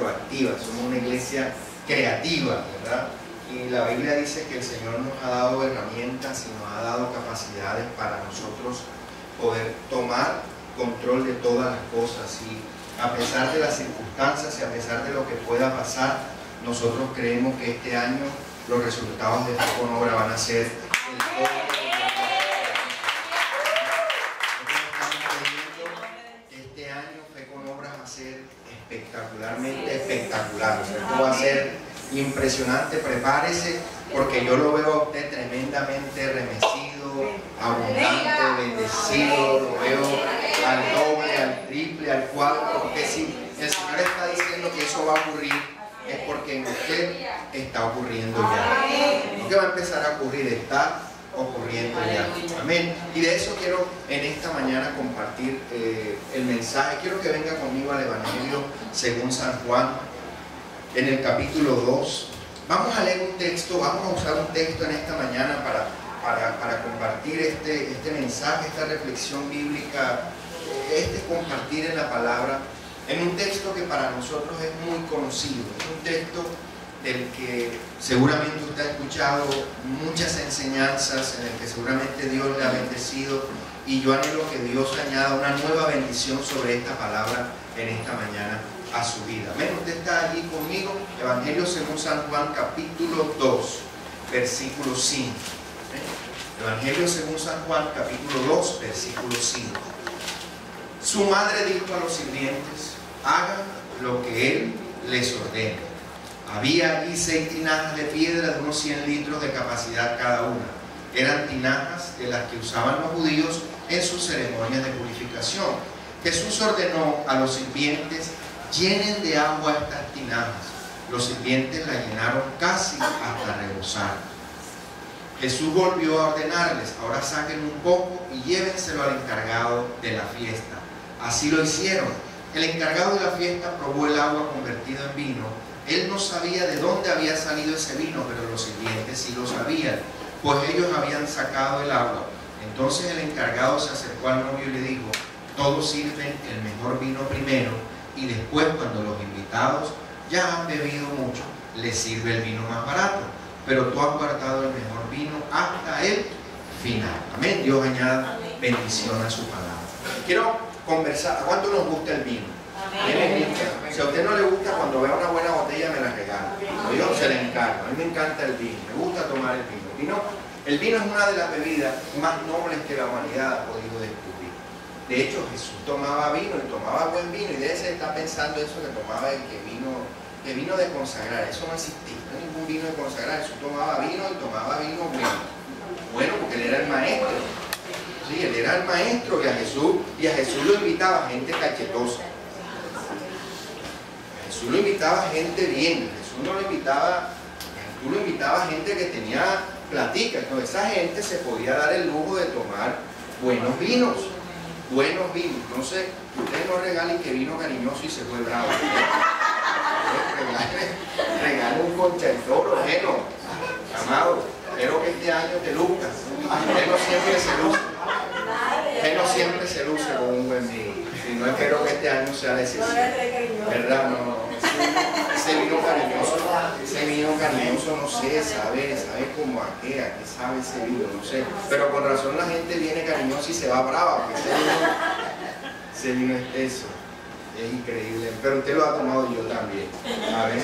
proactiva, somos una iglesia creativa, ¿verdad? Y la Biblia dice que el Señor nos ha dado herramientas y nos ha dado capacidades para nosotros poder tomar control de todas las cosas. Y a pesar de las circunstancias y a pesar de lo que pueda pasar, nosotros creemos que este año los resultados de Fe con Obra van a ser el doble. Este año Fe con Obra va a ser espectacularmente espectacular. O sea, esto va a ser impresionante. Prepárese, porque yo lo veo a usted tremendamente remecido, abundante, bendecido. Lo veo al doble, al triple, al cuádruple, porque si el Señor está diciendo que eso va a ocurrir, es porque en usted está ocurriendo ya. Lo que va a empezar a ocurrir está ocurriendo ya. Amén. Y de eso quiero en esta mañana compartir el mensaje. Quiero que venga conmigo al Evangelio según San Juan, en el capítulo 2. Vamos a leer un texto, vamos a usar un texto en esta mañana para compartir este mensaje, esta reflexión bíblica, compartir en la palabra, en un texto que para nosotros es muy conocido. Es un texto del que seguramente usted ha escuchado muchas enseñanzas, en el que seguramente Dios le ha bendecido, y yo anhelo que Dios añada una nueva bendición sobre esta palabra en esta mañana a su vida. Amén. Usted está allí conmigo. Evangelio según San Juan, capítulo 2, versículo 5. Evangelio según San Juan, capítulo 2, versículo 5. Su madre dijo a los sirvientes: hagan lo que él les ordene. Había allí 6 tinajas de piedra de unos 100 litros de capacidad cada una. Eran tinajas de las que usaban los judíos en sus ceremonias de purificación. Jesús ordenó a los sirvientes: llenen de agua estas tinajas. Los sirvientes la llenaron casi hasta rebosar. Jesús volvió a ordenarles: ahora saquen un poco y llévenselo al encargado de la fiesta. Así lo hicieron. El encargado de la fiesta probó el agua convertido en vino. Él no sabía de dónde había salido ese vino, pero los sirvientes sí lo sabían, pues ellos habían sacado el agua. Entonces el encargado se acercó al novio y le dijo: todos sirven el mejor vino primero, y después, cuando los invitados ya han bebido mucho, les sirve el vino más barato. Pero tú has guardado el mejor vino hasta el final. Amén. Dios añada bendición a su palabra. Quiero conversar. ¿A cuánto nos gusta el vino? Amén. Si a usted no le gusta, cuando vea una buena botella me la regala. Yo se la encargo. A mí me encanta el vino. Me gusta tomar el vino. El vino es una de las bebidas más nobles que la humanidad ha podido descubrir. De hecho, Jesús tomaba vino y tomaba buen vino, y debe ser está pensando eso que tomaba el que vino de consagrar. Eso no existía, no hay ningún vino de consagrar. Jesús tomaba vino y tomaba vino bueno. Bueno, porque él era el maestro. Sí, él era el maestro, y a Jesús lo invitaba gente cachetosa. Jesús lo invitaba gente bien. Jesús lo invitaba gente que tenía platica. Entonces esa gente se podía dar el lujo de tomar buenos vinos. Buenos vinos. Entonces, ustedes no regalen que vino cariñoso y se fue bravo. Regalen un Concha del Toro, bueno, amado. Espero que este año te luzcas. Usted no siempre se luce con un buen vino. Y no espero que este año sea decisivo. ¿Verdad? No. Ese vino cariñoso, no sé, sabe como a qué sabe ese vino, no sé. Pero con razón la gente viene cariñosa y se va brava, porque ese vino es eso. Es increíble. Pero usted lo ha tomado, y yo también. A ver,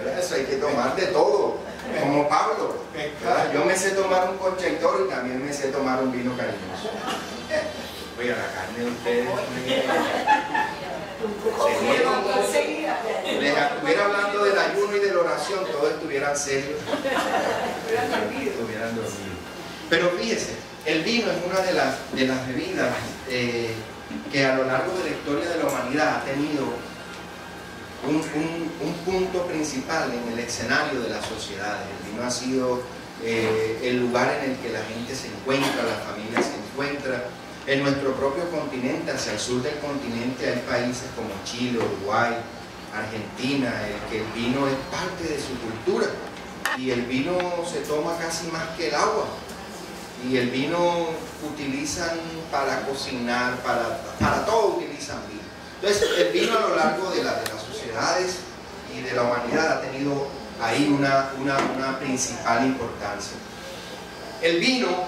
¿verdad? Eso hay que tomar de todo. Como Pablo, ¿verdad? Yo me sé tomar un Concha y Toro, y también me sé tomar un vino cariñoso. Oye, la carne de ustedes. Les estuviera hablando del ayuno y de la oración, todos estuvieran serios. Estuvieran dormidos. Pero fíjese, el vino es una de las bebidas que a lo largo de la historia de la humanidad ha tenido un punto principal en el escenario de las sociedades. El vino ha sido el lugar en el que la gente se encuentra, la familia se encuentra. En nuestro propio continente, hacia el sur del continente, hay países como Chile, Uruguay, Argentina, en que el vino es parte de su cultura, y el vino se toma casi más que el agua, y el vino utilizan para cocinar, para todo utilizan vino. Entonces el vino a lo largo de las sociedades y de la humanidad ha tenido ahí una principal importancia. El vino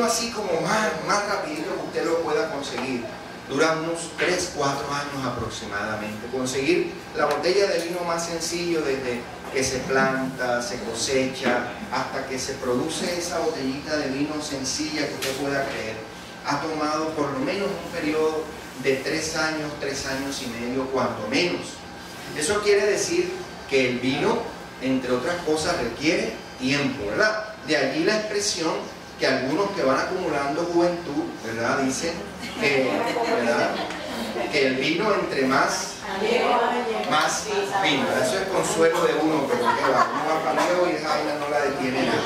así como más rapidito que usted lo pueda conseguir, dura unos 3-4 años aproximadamente. Conseguir la botella de vino más sencillo desde que se planta, se cosecha, hasta que se produce esa botellita de vino sencilla que usted pueda creer, ha tomado por lo menos un periodo de 3 años, 3 años y medio, cuanto menos. Eso quiere decir que el vino, entre otras cosas, requiere tiempo, ¿verdad? De allí la expresión que algunos que van acumulando juventud, ¿verdad? Dicen que, ¿verdad?, que el vino entre más vino. Eso es consuelo de uno, pero que va, uno va para Leo y esa vaina no la detiene nada.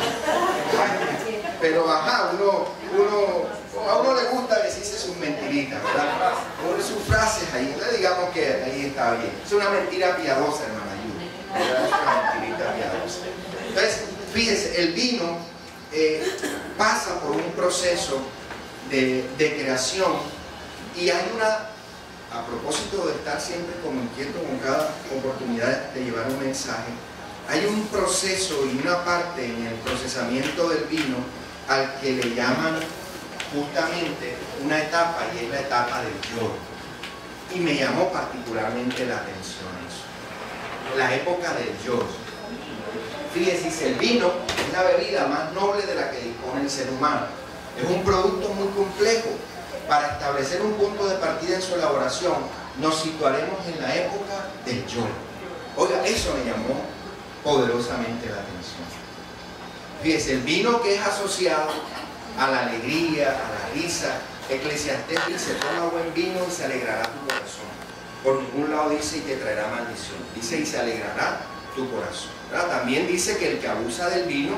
Pero ajá, a uno le gusta decirse sus mentiritas, ¿verdad? O sus frases ahí, entonces digamos que ahí está bien. Es una mentira piadosa, hermana Yu, ¿verdad? Es una mentirita piadosa. Entonces, fíjense, el vino pasa por un proceso de creación, y hay a propósito de estar siempre como inquieto con cada oportunidad de llevar un mensaje, hay un proceso y una parte en el procesamiento del vino al que le llaman justamente una etapa, y es la etapa del lloro. Y me llamó particularmente la atención eso, la época del lloro. Fíjense, el vino es la bebida más noble de la que dispone el ser humano. Es un producto muy complejo. Para establecer un punto de partida en su elaboración, nos situaremos en la época del lloro. Oiga, eso me llamó poderosamente la atención. Fíjense, el vino que es asociado a la alegría, a la risa. Eclesiastés dice: toma buen vino y se alegrará tu corazón. Por ningún lado dice: y te traerá maldición. Dice: y se alegrará tu corazón. ¿Verdad? También dice que el que abusa del vino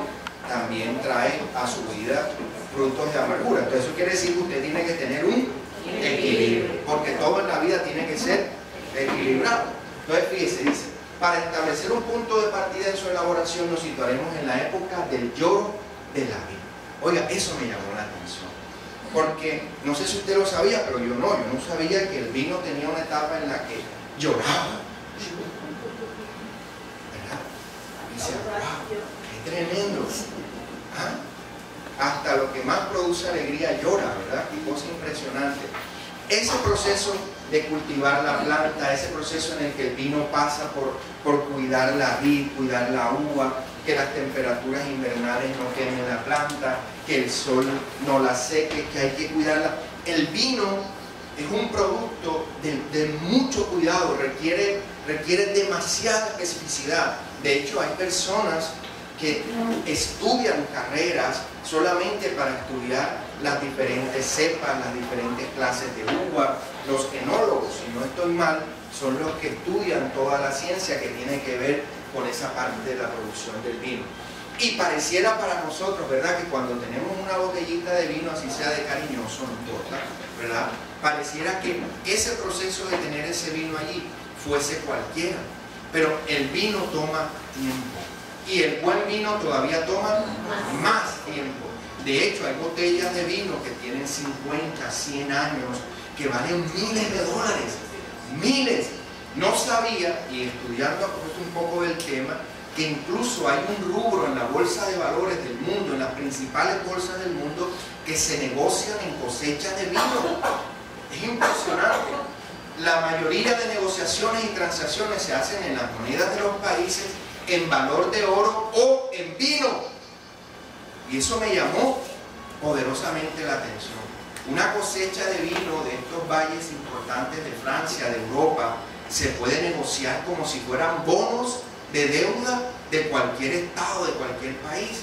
también trae a su vida frutos de amargura. Entonces eso quiere decir que usted tiene que tener un equilibrio, porque todo en la vida tiene que ser equilibrado. Entonces fíjese, dice: para establecer un punto de partida en su elaboración nos situaremos en la época del lloro de la vida. Oiga, eso me llamó la atención, porque no sé si usted lo sabía, pero yo no sabía que el vino tenía una etapa en la que lloraba. Dice: wow, qué tremendo. Hasta lo que más produce alegría llora, ¿verdad? Qué cosa impresionante. Ese proceso de cultivar la planta, ese proceso en el que el vino pasa por cuidar la vid, cuidar la uva, que las temperaturas invernales no quemen la planta, que el sol no la seque, que hay que cuidarla. El vino es un producto de mucho cuidado, requiere demasiada especificidad. De hecho, hay personas que estudian carreras solamente para estudiar las diferentes cepas, las diferentes clases de uva. Los enólogos, si no estoy mal, son los que estudian toda la ciencia que tiene que ver con esa parte de la producción del vino. Y pareciera para nosotros, ¿verdad?, que cuando tenemos una botellita de vino, así sea de cariñoso, no importa, ¿verdad?, pareciera que ese proceso de tener ese vino allí fuese cualquiera. Pero el vino toma tiempo. Y el buen vino todavía toma más tiempo. De hecho, hay botellas de vino que tienen 50, 100 años, que valen miles de dólares. Miles. No sabía, y estudiando un poco del tema, que incluso hay un rubro en la bolsa de valores del mundo, en las principales bolsas del mundo, que se negocian en cosechas de vino. Es impresionante. La mayoría de negociaciones y transacciones se hacen en las monedas de los países en valor de oro o en vino. Y eso me llamó poderosamente la atención. Una cosecha de vino de estos valles importantes de Francia, de Europa, se puede negociar como si fueran bonos de deuda de cualquier estado, de cualquier país.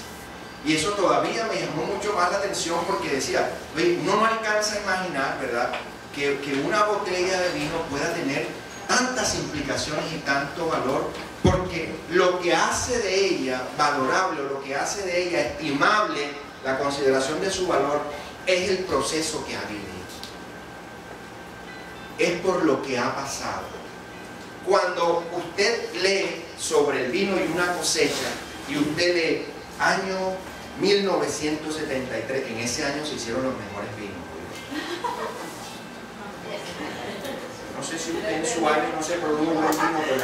Y eso todavía me llamó mucho más la atención, porque decía, uno no alcanza a imaginar, ¿verdad?, que una botella de vino pueda tener tantas implicaciones y tanto valor, porque lo que hace de ella valorable, lo que hace de ella estimable, la consideración de su valor, es el proceso que ha vivido. Es por lo que ha pasado. Cuando usted lee sobre el vino y una cosecha, y usted lee año 1973, en ese año se hicieron los mejores vinos. No sé si usted en su año no se produjo un buen vino, pero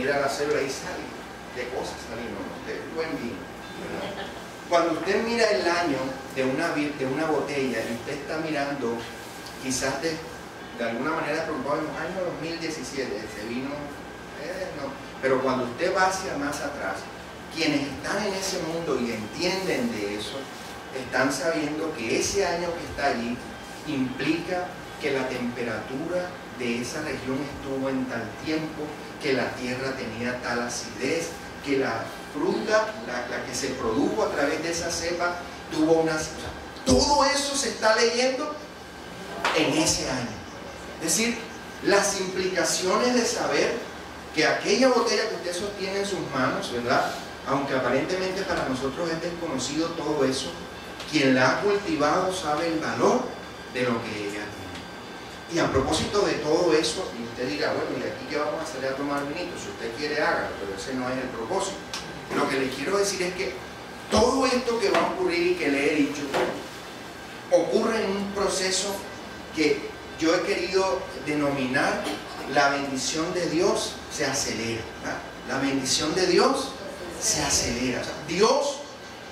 mira la célula y sale de cosas salimos, de buen vino, ¿verdad? Cuando usted mira el año de una botella y usted está mirando, quizás de alguna manera preocupado en el año 2017, ese vino, no. Pero cuando usted va hacia más atrás, quienes están en ese mundo y entienden de eso, están sabiendo que ese año que está allí implica que la temperatura de esa región estuvo en tal tiempo, que la tierra tenía tal acidez, que la fruta, la que se produjo a través de esa cepa, tuvo una... O sea, todo eso se está leyendo en ese año. Es decir, las implicaciones de saber que aquella botella que usted sostiene en sus manos, ¿verdad? Aunque aparentemente para nosotros es desconocido todo eso, quien la ha cultivado sabe el valor de lo que ella tiene. Y a propósito de todo eso, y usted dirá, bueno, ¿y aquí qué vamos a salir a tomar vinito? Si usted quiere, hágalo, pero ese no es el propósito. Lo que le quiero decir es que todo esto que va a ocurrir y que le he dicho, ocurre en un proceso que yo he querido denominar la bendición de Dios se acelera, ¿verdad? La bendición de Dios se acelera. O sea, Dios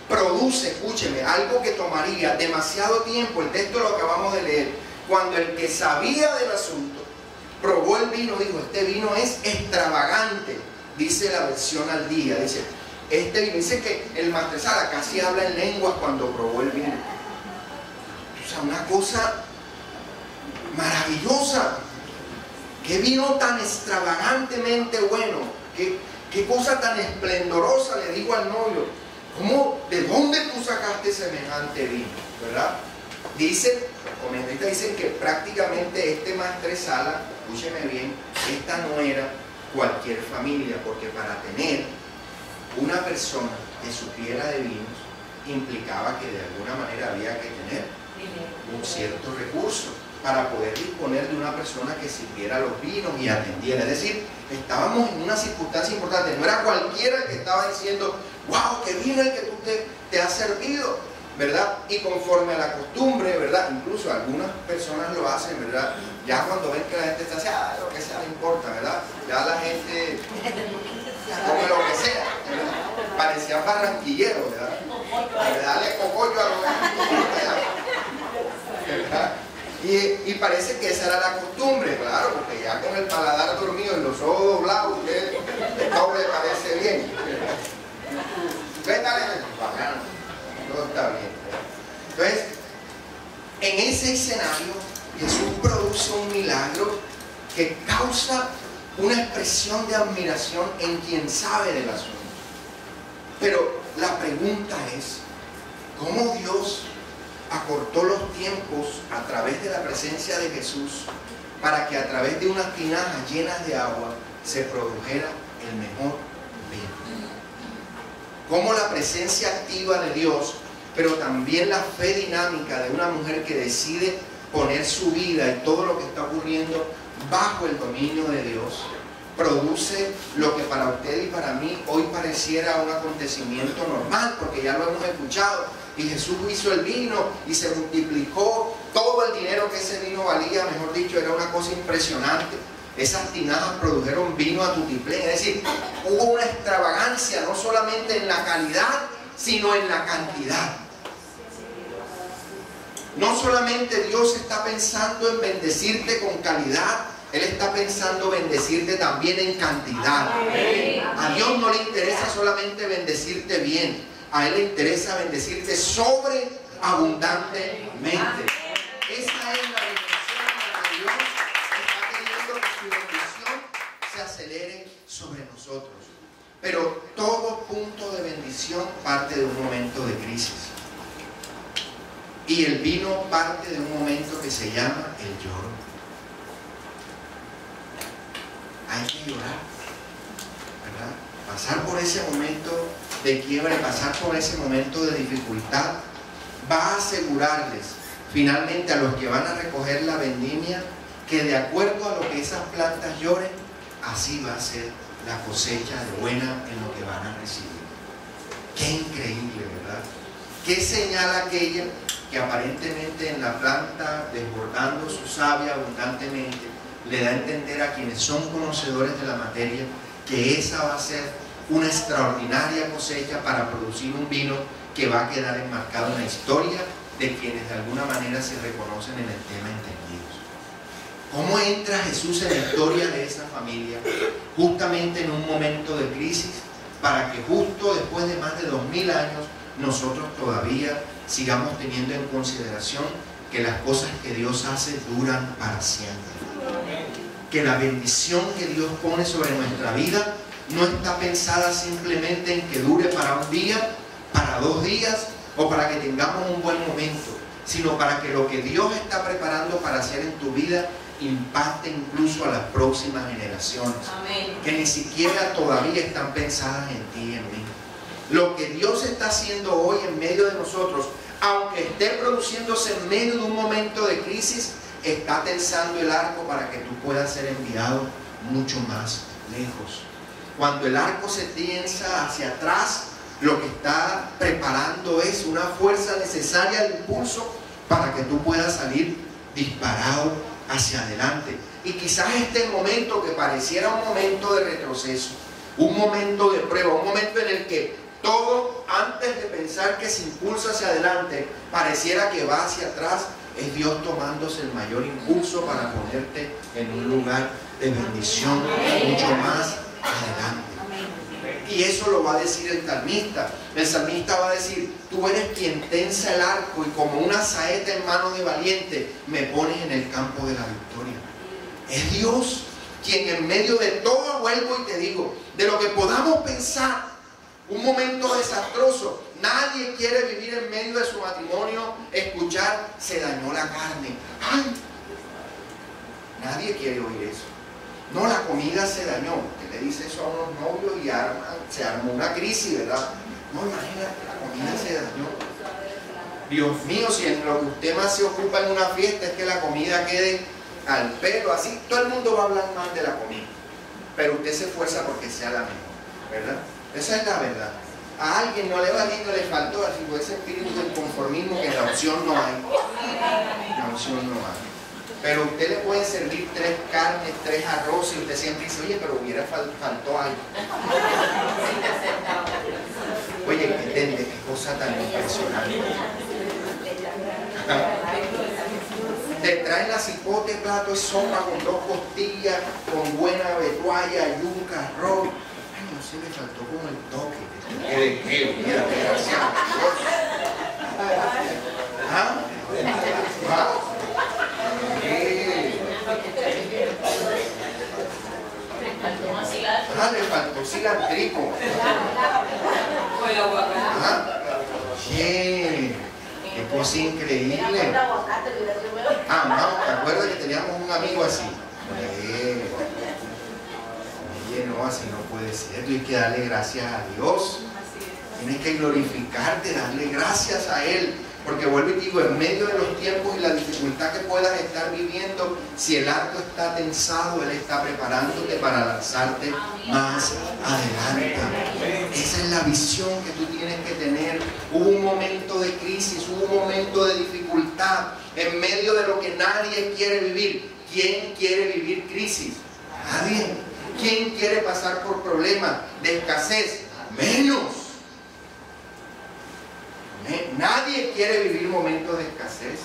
produce, escúcheme, algo que tomaría demasiado tiempo. El texto lo acabamos de leer. Cuando el que sabía del asunto probó el vino, dijo, este vino es extravagante, dice la versión al día. Dice, este vino, dice que el maestresala casi habla en lenguas cuando probó el vino. O sea, una cosa maravillosa. Qué vino tan extravagantemente bueno, qué cosa tan esplendorosa, le digo al novio. ¿Cómo, de dónde tú sacaste semejante vino? ¿Verdad? Dicen, los comentaristas dicen que prácticamente este maestresala, escúcheme bien, esta no era cualquier familia, porque para tener una persona que supiera de vinos implicaba que de alguna manera había que tener un cierto recurso para poder disponer de una persona que sirviera los vinos y atendiera. Es decir, estábamos en una circunstancia importante. No era cualquiera el que estaba diciendo, wow, qué vino el que tú te has servido, ¿verdad? Y conforme a la costumbre, ¿verdad? Incluso algunas personas lo hacen, ¿verdad? Ya cuando ven que la gente está haciendo, lo que sea, no importa, ¿verdad? Ya la gente come lo que sea, ¿verdad? Parecían barranquilleros, ¿verdad? Dale cogollo a ¿verdad? Y parece que esa era la costumbre, claro, porque ya con el paladar dormido y los ojos doblados, usted todo le parece bien. Vétale, todo está bien. Entonces, en ese escenario, Jesús produce un milagro que causa una expresión de admiración en quien sabe del asunto. Pero la pregunta es, ¿cómo Dios acortó los tiempos a través de la presencia de Jesús para que a través de unas tinajas llenas de agua se produjera el mejor vino? Cómo la presencia activa de Dios, pero también la fe dinámica de una mujer que decide poner su vida y todo lo que está ocurriendo bajo el dominio de Dios, produce lo que para usted y para mí hoy pareciera un acontecimiento normal, porque ya lo hemos escuchado. Y Jesús hizo el vino y se multiplicó todo el dinero que ese vino valía, mejor dicho, era una cosa impresionante. Esas tinajas produjeron vino a tutiplén, es decir, hubo una extravagancia no solamente en la calidad, sino en la cantidad. No solamente Dios está pensando en bendecirte con calidad, Él está pensando bendecirte también en cantidad. A Dios no le interesa solamente bendecirte bien, a Él le interesa bendecirte sobreabundantemente. Esa es la bendición en la que Dios está queriendo que su bendición se acelere sobre nosotros. Pero todo punto de bendición parte de un momento de crisis. Y el vino parte de un momento que se llama el lloro. Hay que llorar, ¿verdad? Pasar por ese momento de quiebre, pasar por ese momento de dificultad, va a asegurarles finalmente a los que van a recoger la vendimia que de acuerdo a lo que esas plantas lloren, así va a ser la cosecha de buena en lo que van a recibir. Qué increíble, ¿verdad? ¿Qué señala aquella que aparentemente en la planta, desbordando su savia abundantemente, le da a entender a quienes son conocedores de la materia que esa va a ser una extraordinaria cosecha para producir un vino que va a quedar enmarcado en la historia de quienes de alguna manera se reconocen en el tema entendidos. ¿Cómo entra Jesús en la historia de esa familia? Justamente en un momento de crisis, para que justo después de más de 2000 años nosotros todavía sigamos teniendo en consideración que las cosas que Dios hace duran para siempre. Que la bendición que Dios pone sobre nuestra vida no está pensada simplemente en que dure para un día, para 2 días o para que tengamos un buen momento, sino para que lo que Dios está preparando para hacer en tu vida impacte incluso a las próximas generaciones. Amén. Que ni siquiera todavía están pensadas en ti y en mí. Lo que Dios está haciendo hoy en medio de nosotros, aunque esté produciéndose en medio de un momento de crisis, está tensando el arco para que tú puedas ser enviado mucho más lejos. Cuando el arco se tensa hacia atrás, lo que está preparando es una fuerza necesaria de impulso para que tú puedas salir disparado hacia adelante. Y quizás este momento que pareciera un momento de retroceso, un momento de prueba, un momento en el que todo, antes de pensar que se impulsa hacia adelante, pareciera que va hacia atrás, es Dios tomándose el mayor impulso para ponerte en un lugar de bendición mucho más adelante. Y eso lo va a decir el salmista. El salmista va a decir: tú eres quien tensa el arco y como una saeta en manos de valiente me pones en el campo de la victoria. Es Dios quien en medio de todo, vuelvo y te digo, de lo que podamos pensar, un momento desastroso, nadie quiere vivir en medio de su matrimonio, escuchar: se dañó la carne. ¡Ay! Nadie quiere oír eso. No, la comida se dañó. Que le dice eso a unos novios y se armó una crisis, ¿verdad? No, imagínate, la comida se dañó. Dios mío, si en lo que usted más se ocupa en una fiesta es que la comida quede al pelo, así, todo el mundo va a hablar mal de la comida. Pero usted se esfuerza porque sea la mejor, ¿verdad? Esa es la verdad. A alguien no le va lindo, le faltó así, ese espíritu del conformismo que en la opción no hay. En la opción no hay. Pero usted le puede servir 3 carnes, 3 arroz y usted siempre dice: oye, pero faltó algo. Oye, ¿entiende qué cosa tan impresionante? Te traen la cipote, plato de sopa con 2 costillas, con buena vetualla, yuca, arroz. Ay, no sé, le faltó como el toque. ¿De qué? Mira, desgraciado. ¿Ah? ¿Ah? Ah, le faltó cilantrico. Qué cosa increíble. Ah, no, ¿te acuerdas que teníamos un amigo así? Oye, no, así no puede ser. Tú tienes que darle gracias a Dios. Tienes que glorificarte, darle gracias a Él. Porque vuelvo y digo, en medio de los tiempos y la dificultad que puedas estar viviendo, si el arco está tensado, Él está preparándote para lanzarte más adelante. Esa es la visión que tú tienes que tener. Hubo un momento de crisis, hubo un momento de dificultad, en medio de lo que nadie quiere vivir. ¿Quién quiere vivir crisis? Nadie. ¿Quién quiere pasar por problemas de escasez? Menos. Nadie quiere vivir momentos de escasez.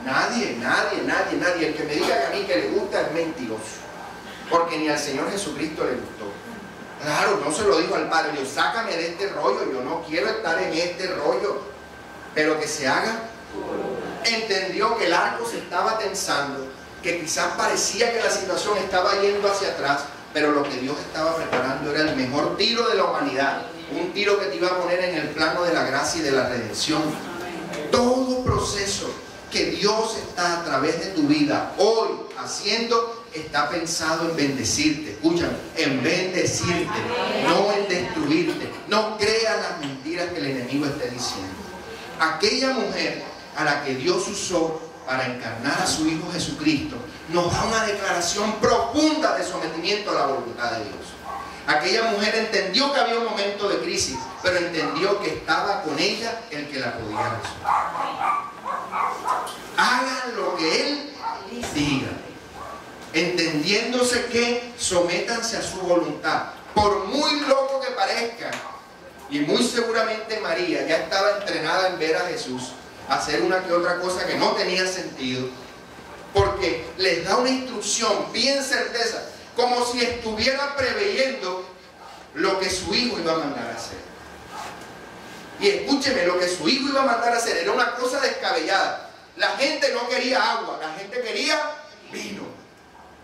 Nadie. El que me diga que a mí que le gusta es mentiroso. Porque ni al Señor Jesucristo le gustó. Claro, no se lo dijo al Padre: Dios, sácame de este rollo, yo no quiero estar en este rollo. Pero que se haga. Entendió que el arco se estaba tensando, que quizás parecía que la situación estaba yendo hacia atrás, pero lo que Dios estaba preparando era el mejor tiro de la humanidad. Un tiro que te iba a poner en el plano de la gracia y de la redención. Todo proceso que Dios está a través de tu vida hoy haciendo, está pensado en bendecirte. Escúchame, en bendecirte, no en destruirte. No creas las mentiras que el enemigo esté diciendo. Aquella mujer a la que Dios usó para encarnar a su Hijo Jesucristo nos da una declaración profunda de sometimiento a la voluntad de Dios. Aquella mujer entendió que había un momento de crisis, pero entendió que estaba con ella el que la podía resolver. Hagan lo que Él diga, entendiéndose que sométanse a su voluntad. Por muy loco que parezca, y muy seguramente María ya estaba entrenada en ver a Jesús hacer una que otra cosa que no tenía sentido, porque les da una instrucción bien certeza, como si estuviera preveyendo lo que su hijo iba a mandar a hacer. Y escúcheme, lo que su hijo iba a mandar a hacer era una cosa descabellada. La gente no quería agua, la gente quería vino.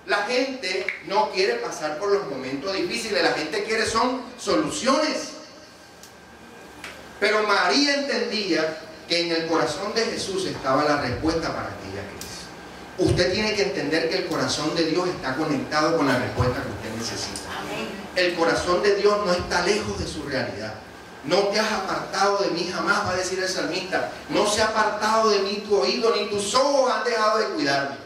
La gente no quiere pasar por los momentos difíciles, la gente quiere son soluciones. Pero María entendía que en el corazón de Jesús estaba la respuesta para aquella crisis. Usted tiene que entender que el corazón de Dios está conectado con la respuesta que usted necesita. El corazón de Dios no está lejos de su realidad. No te has apartado de mí jamás, va a decir el salmista. No se ha apartado de mí tu oído, ni tus ojos han dejado de cuidarme.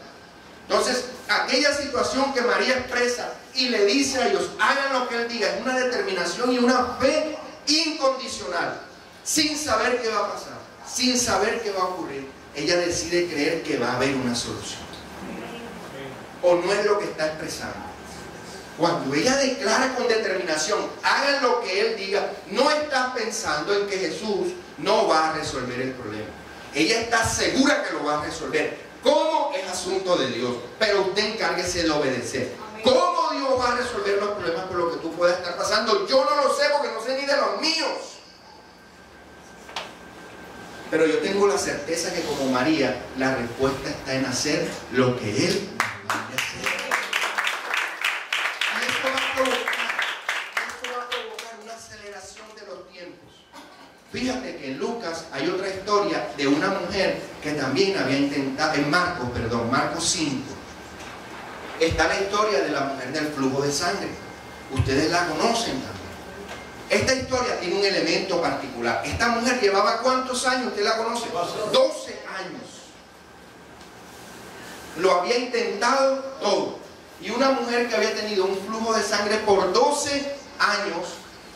Entonces, aquella situación que María expresa y le dice a ellos, hagan lo que Él diga, es una determinación y una fe incondicional, sin saber qué va a pasar, sin saber qué va a ocurrir. Ella decide creer que va a haber una solución. O no es lo que está expresando. Cuando ella declara con determinación, hagan lo que Él diga, no está pensando en que Jesús no va a resolver el problema. Ella está segura que lo va a resolver. ¿Cómo? Es asunto de Dios. Pero usted encárguese de obedecer. ¿Cómo Dios va a resolver los problemas por los que tú puedas estar pasando? Yo no lo sé porque no sé ni de los míos. Pero yo tengo la certeza que como María, la respuesta está en hacer lo que Él manda hacer. Esto va a provocar una aceleración de los tiempos. Fíjate que en Lucas hay otra historia de una mujer que también había intentado, en Marcos 5, está la historia de la mujer del flujo de sangre. Ustedes la conocen también. Esta historia tiene un elemento particular. Esta mujer llevaba ¿cuántos años? ¿Usted la conoce? 12 años. Lo había intentado todo. Y una mujer que había tenido un flujo de sangre por 12 años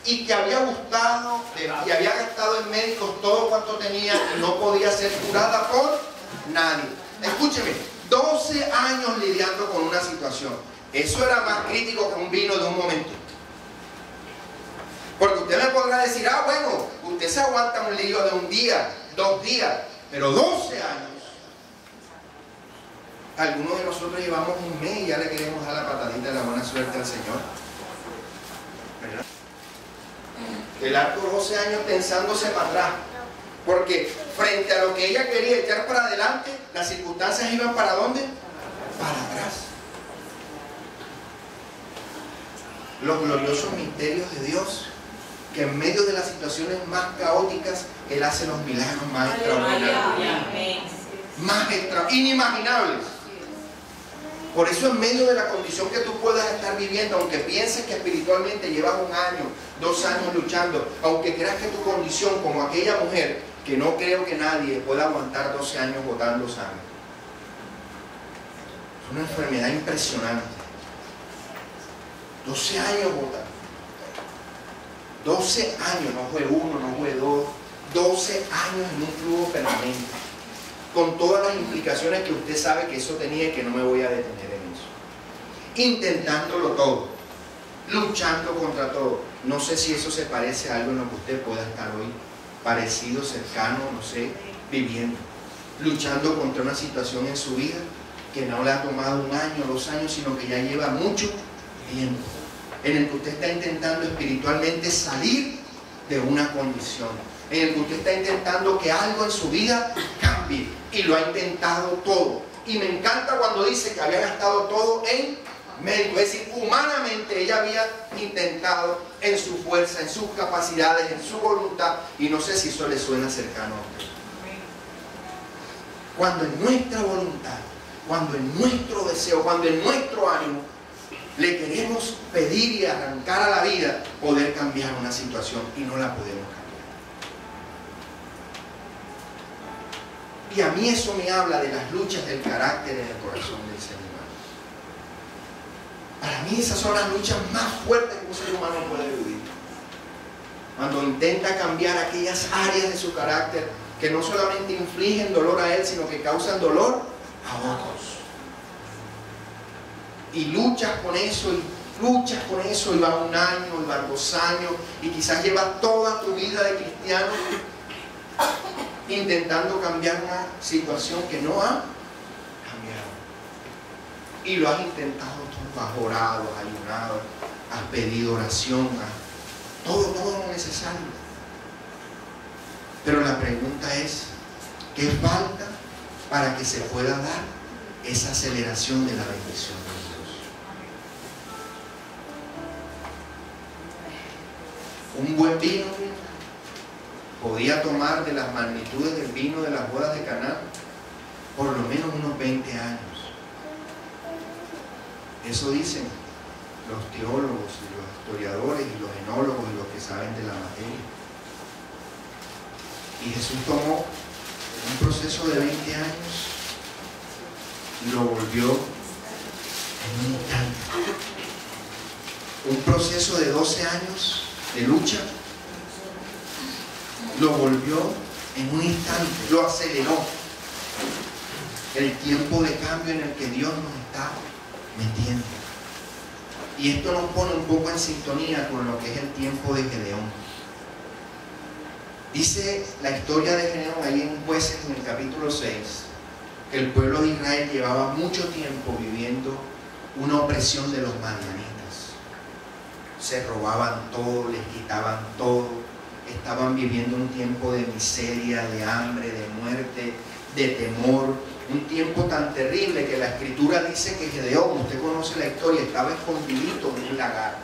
y que había gustado y había gastado en médicos todo cuanto tenía y no podía ser curada por nadie. Escúcheme, 12 años lidiando con una situación. Eso era más crítico que un vino de un momento. Porque usted me podrá decir, bueno, usted se aguanta un lío de un día, 2 días, pero 12 años. Algunos de nosotros llevamos un mes y ya le queremos dar la patadita de la buena suerte al Señor. ¿Verdad? El arco 12 años pensándose para atrás. Porque frente a lo que ella quería echar para adelante, las circunstancias iban ¿para dónde? Para atrás. Los gloriosos misterios de Dios, que en medio de las situaciones más caóticas, Él hace los milagros más extraordinarios. Más inimaginables. Por eso en medio de la condición que tú puedas estar viviendo, aunque pienses que espiritualmente llevas 1 año, 2 años luchando, aunque creas que tu condición, como aquella mujer, que no creo que nadie pueda aguantar 12 años botando sangre. Es una enfermedad impresionante. 12 años botando. 12 años, no fue 1, no fue 2, 12 años en un flujo permanente. Con todas las implicaciones que usted sabe que eso tenía y que no me voy a detener en eso. Intentándolo todo, luchando contra todo. No sé si eso se parece a algo en lo que usted pueda estar hoy parecido, cercano, no sé, viviendo. Luchando contra una situación en su vida que no le ha tomado 1 año, 2 años, sino que ya lleva mucho tiempo. En el que usted está intentando espiritualmente salir de una condición. En el que usted está intentando que algo en su vida cambie. Y lo ha intentado todo. Y me encanta cuando dice que había gastado todo en médico. Es decir, humanamente ella había intentado en su fuerza, en sus capacidades, en su voluntad. Y no sé si eso le suena cercano a usted. Cuando en nuestra voluntad, cuando en nuestro deseo, cuando en nuestro ánimo le queremos pedir y arrancar a la vida poder cambiar una situación y no la podemos cambiar. Y a mí eso me habla de las luchas del carácter en el corazón del ser humano. Para mí esas son las luchas más fuertes que un ser humano puede vivir. Cuando intenta cambiar aquellas áreas de su carácter que no solamente infligen dolor a él, sino que causan dolor a otros. Y luchas con eso luchas con eso y vas 1 año, y vas 2 años, y quizás llevas toda tu vida de cristiano intentando cambiar una situación que no ha cambiado. Y lo has intentado todo, has orado, has ayunado, has pedido oración, todo lo necesario. Pero la pregunta es, ¿qué falta para que se pueda dar esa aceleración de la bendición de Dios? Un buen vino podía tomar de las magnitudes del vino de las bodas de Caná por lo menos unos 20 años. Eso dicen los teólogos y los historiadores y los enólogos y los que saben de la materia. Y Jesús tomó un proceso de 20 años y lo volvió en un instante. Un proceso de 12 años de lucha lo volvió en un instante, lo aceleró. El tiempo de cambio en el que Dios nos está metiendo. Y esto nos pone un poco en sintonía con lo que es el tiempo de Gedeón. Dice la historia de Gedeón ahí en Jueces, en el capítulo 6, que el pueblo de Israel llevaba mucho tiempo viviendo una opresión de los madianitas. Se robaban todo, les quitaban todo, estaban viviendo un tiempo de miseria, de hambre, de muerte, de temor, un tiempo tan terrible que la escritura dice que Gedeón, usted conoce la historia, estaba escondidito en un lagar,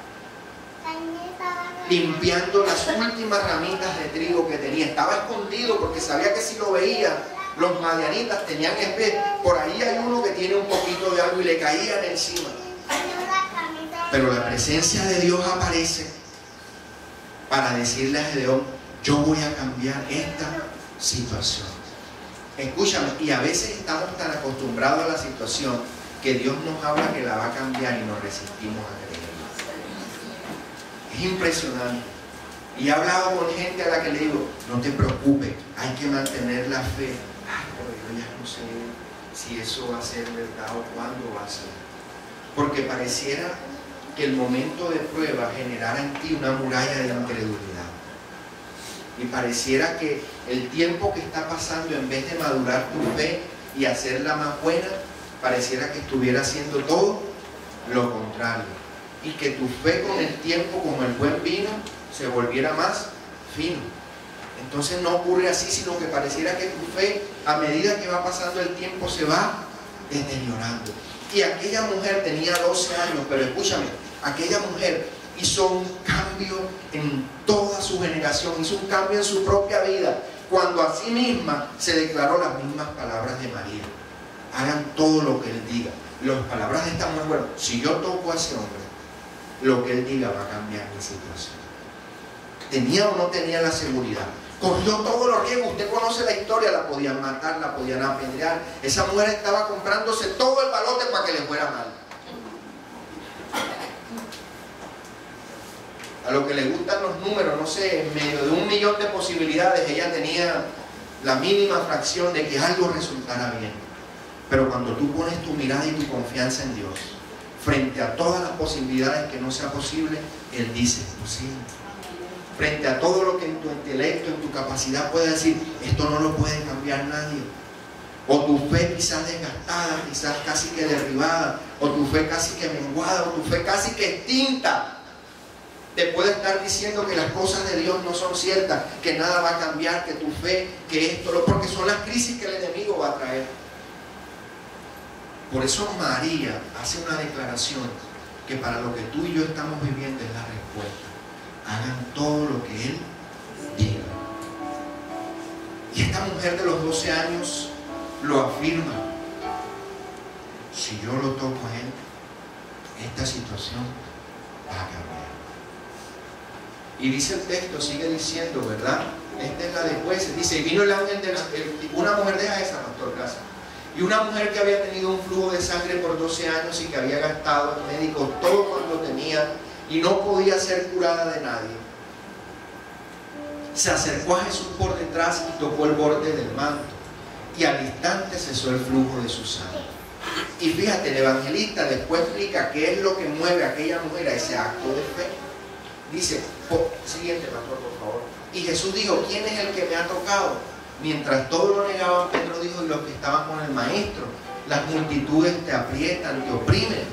limpiando las últimas ramitas de trigo que tenía. Estaba escondido porque sabía que si lo veían los madianitas tenían especie. Por ahí hay uno que tiene un poquito de algo y le caían encima. Pero la presencia de Dios aparece para decirle a Gedeón, yo voy a cambiar esta situación. Escúchame, y a veces estamos tan acostumbrados a la situación que Dios nos habla que la va a cambiar y nos resistimos a creerlo. Es impresionante. Y he hablado con gente a la que le digo, no te preocupes, hay que mantener la fe. Pero yo ya no sé si eso va a ser verdad o cuándo va a ser. Porque pareciera que el momento de prueba generara en ti una muralla de incredulidad. Y pareciera que el tiempo que está pasando, en vez de madurar tu fe y hacerla más buena, pareciera que estuviera haciendo todo lo contrario. Y que tu fe con el tiempo, como el buen vino, se volviera más fino. Entonces no ocurre así, sino que pareciera que tu fe, a medida que va pasando el tiempo, se va deteriorando. Y aquella mujer tenía 12 años, pero escúchame, aquella mujer hizo un cambio en toda su generación, hizo un cambio en su propia vida, cuando a sí misma se declaró las mismas palabras de María: hagan todo lo que Él diga. Las palabras de esta mujer, bueno, si yo toco a ese hombre, lo que Él diga va a cambiar mi situación. ¿Tenía o no tenía la seguridad? Cogió todos los riesgos. Usted conoce la historia, la podían matar, la podían apedrear. Esa mujer estaba comprándose todo el balote para que le fuera mal. A lo que le gustan los números, no sé, en medio de 1 millón de posibilidades, ella tenía la mínima fracción de que algo resultara bien. Pero cuando tú pones tu mirada y tu confianza en Dios, frente a todas las posibilidades que no sea posible, Él dice, es posible. Frente a todo lo que en tu intelecto, en tu capacidad puede decir, esto no lo puede cambiar nadie. O tu fe quizás desgastada, quizás casi que derribada, o tu fe casi que menguada, o tu fe casi que extinta, te puede estar diciendo que las cosas de Dios no son ciertas, que nada va a cambiar, que tu fe, que esto, porque son las crisis que el enemigo va a traer. Por eso María hace una declaración que para lo que tú y yo estamos viviendo es la respuesta. Hagan todo lo que Él diga. Y esta mujer de los 12 años lo afirma. Si yo lo toco a Él, esta situación va a cambiar. Y dice el texto, sigue diciendo, ¿verdad? Esta es la de Jueces. Dice, y vino el ángel de una mujer, deja esa, pastor, casa. Y una mujer que había tenido un flujo de sangre por 12 años y que había gastado en médicos todo cuanto tenía y no podía ser curada de nadie, se acercó a Jesús por detrás y tocó el borde del manto, y al instante cesó el flujo de su sangre. Y fíjate, el evangelista después explica qué es lo que mueve a aquella mujer a ese acto de fe. Dice, siguiente pastor, por favor. Y Jesús dijo, ¿quién es el que me ha tocado? Mientras todos lo negaban, Pedro dijo, y los que estaban con el maestro, las multitudes te aprietan, te oprimen.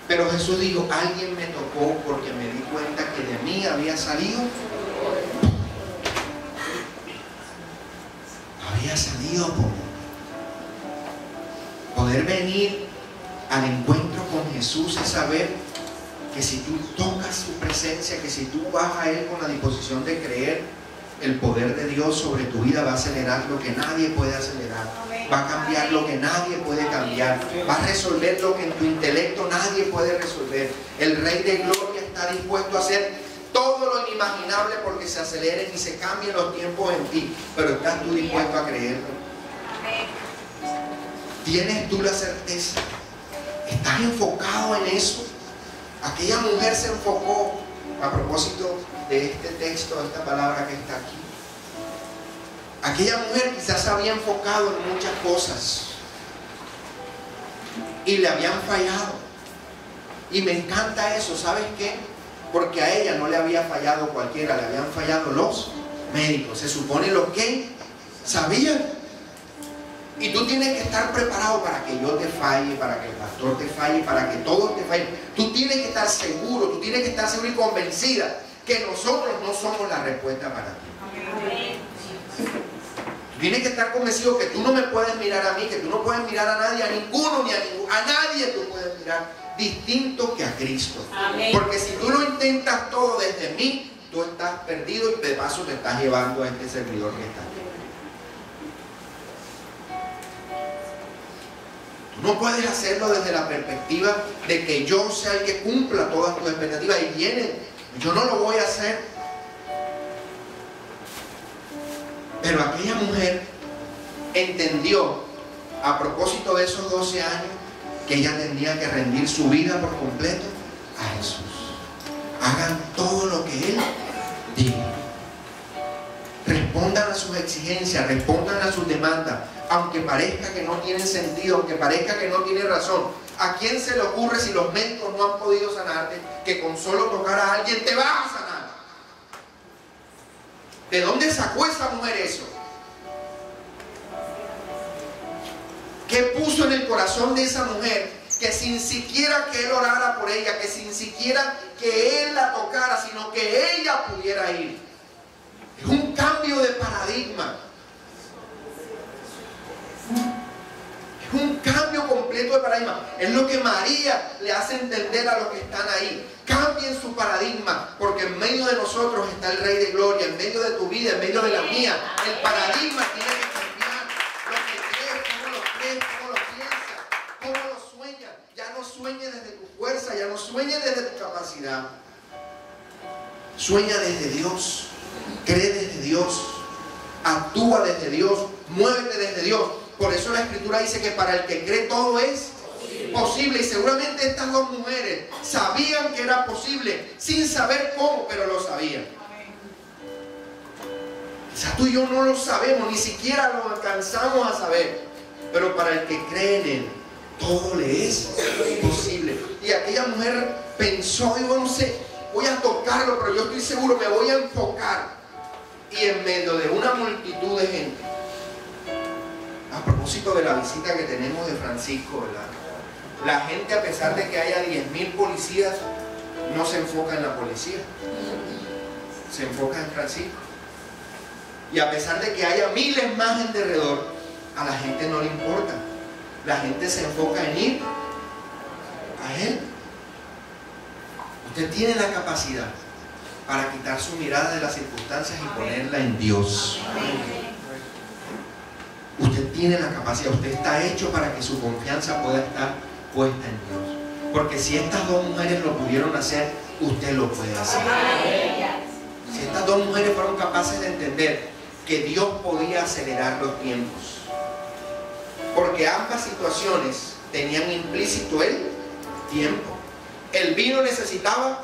Pero Jesús dijo, alguien me tocó porque me di cuenta que de mí había salido poder venir al encuentro con Jesús es saber que si tú tocas su presencia, que si tú vas a Él con la disposición de creer, el poder de Dios sobre tu vida va a acelerar lo que nadie puede acelerar, va a cambiar lo que nadie puede cambiar, va a resolver lo que en tu intelecto nadie puede resolver. El Rey de Gloria está dispuesto a hacer todo lo inimaginable porque se aceleren y se cambien los tiempos en ti, pero ¿estás tú dispuesto a creerlo? ¿Tienes tú la certeza? ¿Estás enfocado en eso? Aquella mujer se enfocó, a propósito de este texto, de esta palabra que está aquí. Aquella mujer quizás se había enfocado en muchas cosas y le habían fallado. Y me encanta eso, ¿sabes qué? Porque a ella no le había fallado cualquiera, le habían fallado los médicos. Se supone los que sabían. Y tú tienes que estar preparado para que yo te falle, para que el pastor te falle, para que todos te fallen. Tú tienes que estar seguro, tú tienes que estar seguro y convencida que nosotros no somos la respuesta para ti. Tú tienes que estar convencido que tú no me puedes mirar a mí, que tú no puedes mirar a nadie, a ninguno ni a nadie tú puedes mirar distinto que a Cristo. Amén. Porque si tú lo intentas todo desde mí, tú estás perdido y de paso te estás llevando a este servidor que está aquí. Tú no puedes hacerlo desde la perspectiva de que yo sea el que cumpla todas tus expectativas y vienen. Yo no lo voy a hacer. Pero aquella mujer entendió, a propósito de esos 12 años, que ella tenía que rendir su vida por completo a Jesús. Hagan todo lo que Él diga. Respondan a sus exigencias, respondan a sus demandas, aunque parezca que no tienen sentido, aunque parezca que no tiene razón. ¿A quién se le ocurre, si los médicos no han podido sanarte, que con solo tocar a alguien te vas a sanar? ¿De dónde sacó esa mujer eso? ¿Qué puso en el corazón de esa mujer que sin siquiera que él orara por ella, que sin siquiera que él la tocara, sino que ella pudiera ir? Es un cambio de paradigma. Es un cambio completo de paradigma. Es lo que María le hace entender a los que están ahí. Cambien su paradigma, porque en medio de nosotros está el Rey de Gloria, en medio de tu vida, en medio de la mía. El paradigma tiene que cambiar. Lo que crees, cómo lo piensas, cómo lo sueñas. Ya no sueñes desde tu fuerza, ya no sueñes desde tu capacidad. Sueña desde Dios, cree desde Dios, actúa desde Dios, muévete desde Dios. Por eso la Escritura dice que para el que cree todo es posible. Y seguramente estas dos mujeres sabían que era posible, sin saber cómo, pero lo sabían. Quizás tú y yo no lo sabemos, ni siquiera lo alcanzamos a saber. Pero para el que cree en Él, todo le es posible. Y aquella mujer pensó, digo, no sé, voy a tocarlo, pero yo estoy seguro, me voy a enfocar. Y en medio de una multitud de gente, a propósito de la visita que tenemos de Francisco, ¿verdad? La gente, a pesar de que haya 10.000 policías, no se enfoca en la policía, se enfoca en Francisco. Y a pesar de que haya miles más en derredor, a la gente no le importa. La gente se enfoca en ir a Él. Usted tiene la capacidad para quitar su mirada de las circunstancias y ponerla en Dios. Usted tiene la capacidad, usted está hecho para que su confianza pueda estar puesta en Dios. Porque si estas dos mujeres lo pudieron hacer, usted lo puede hacer. Si estas dos mujeres fueron capaces de entender que Dios podía acelerar los tiempos, porque ambas situaciones tenían implícito el tiempo. El vino necesitaba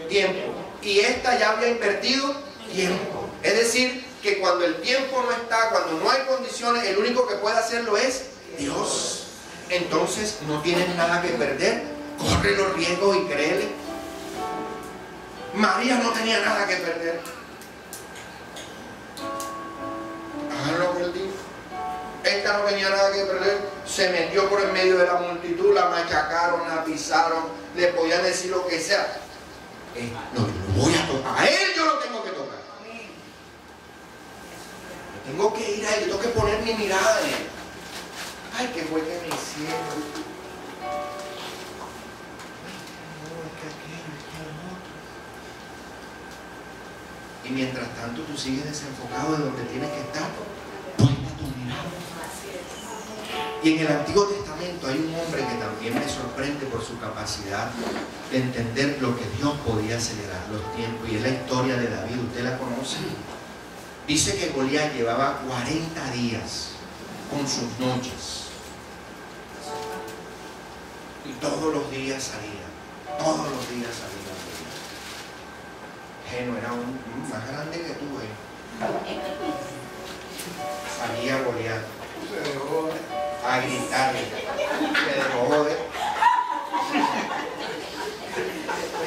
tiempo y esta ya había invertido tiempo. Es decir, que cuando el tiempo no está, cuando no hay condiciones, el único que puede hacerlo es Dios. entonces no tienes nada que perder. Corre los riesgos y créele. María no tenía nada que perder. Hagan lo que él dijo. Esta no tenía nada que perder. Se metió por el medio de la multitud, la machacaron, la pisaron, le podían decir lo que sea. No, yo lo voy a tocar. A él yo lo tengo que tocar. Yo tengo que ir a él, yo tengo que poner mi mirada en él. Ay, qué fue que me hicieron. Y mientras tanto tú sigues desenfocado de donde tienes que estar. Puesta tu mirada. Y en el Antiguo Testamento hay un hombre que también me sorprende por su capacidad de entender lo que Dios podía acelerar los tiempos. Y es la historia de David. ¿Usted la conoce? Dice que Goliat llevaba 40 días con sus noches. Y todos los días salía. Todos los días salía. Geno era más grande que tú, Salía Goliat a gritarle, se dejó de.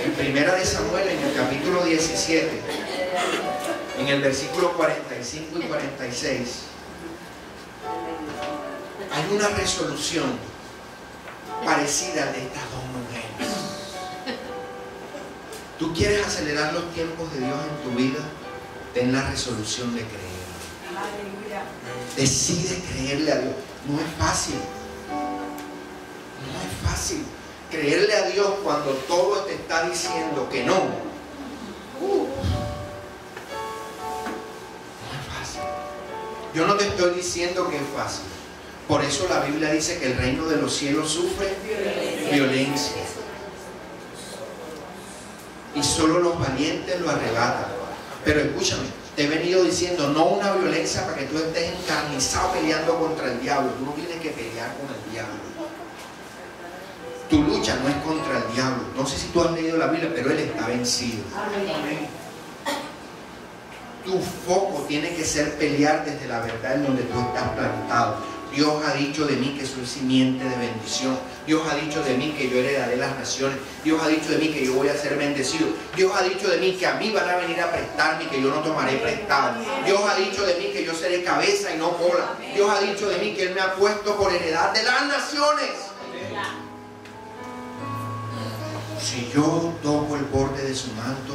En Primera de Samuel, en el capítulo 17, en el versículo 45 y 46, hay una resolución parecida de estas dos mujeres. ¿Tú quieres acelerar los tiempos de Dios en tu vida? Ten la resolución de creer. Decide creerle a Dios. No es fácil. No es fácil. Creerle a Dios cuando todo te está diciendo que no. No es fácil. Yo no te estoy diciendo que es fácil. Por eso la Biblia dice que el reino de los cielos sufre violencia. Y solo los valientes lo arrebatan. Pero escúchame, te he venido diciendo, no una violencia para que tú estés encarnizado peleando contra el diablo. Tú no tienes que pelear con el diablo. Tu lucha no es contra el diablo. No sé si tú has leído la Biblia, pero él está vencido. Amén. Tu foco tiene que ser pelear desde la verdad en donde tú estás plantado. Dios ha dicho de mí que soy simiente de bendición. Dios ha dicho de mí que yo heredaré las naciones. Dios ha dicho de mí que yo voy a ser bendecido. Dios ha dicho de mí que a mí van a venir a prestarme y que yo no tomaré prestado. Dios ha dicho de mí que yo seré cabeza y no cola. Dios ha dicho de mí que Él me ha puesto por heredad de las naciones. Si yo toco el borde de su manto,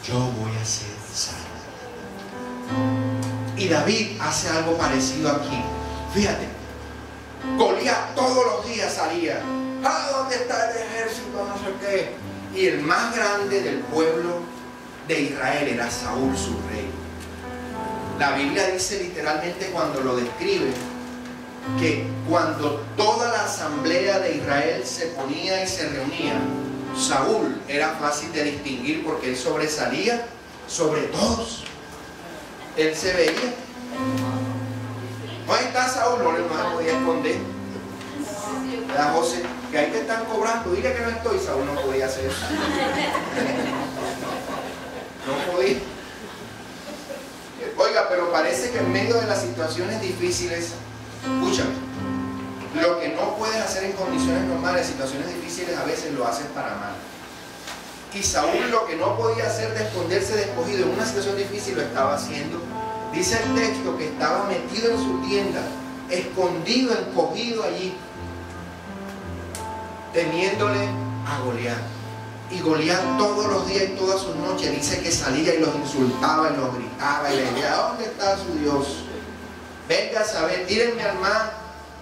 yo voy a ser salvo. Y David hace algo parecido aquí. Fíjate. Goliat todos los días salía. ¿Dónde está el ejército? No sé qué. Y el más grande del pueblo de Israel era Saúl, su rey. La Biblia dice literalmente cuando lo describe que cuando toda la asamblea de Israel se ponía y se reunía, Saúl era fácil de distinguir porque él sobresalía sobre todos. Él se veía. Ahí está Saúl, no le podía esconder. ¿Verdad, José? Que ahí te están cobrando, dile que no estoy. Saúl no podía hacer eso. No podía. Oiga, pero parece que en medio de las situaciones difíciles, escúchame, lo que no puedes hacer en condiciones normales, situaciones difíciles a veces lo haces para mal. Y Saúl lo que no podía hacer de esconderse de escogido en una situación difícil lo estaba haciendo. Dice el texto que estaba metido en su tienda, escondido, encogido allí, temiéndole a Goliat. Y Goliat todos los días y todas sus noches dice que salía y los insultaba y los gritaba y le decía, ¿dónde está su Dios? Venga a saber, tírenme al más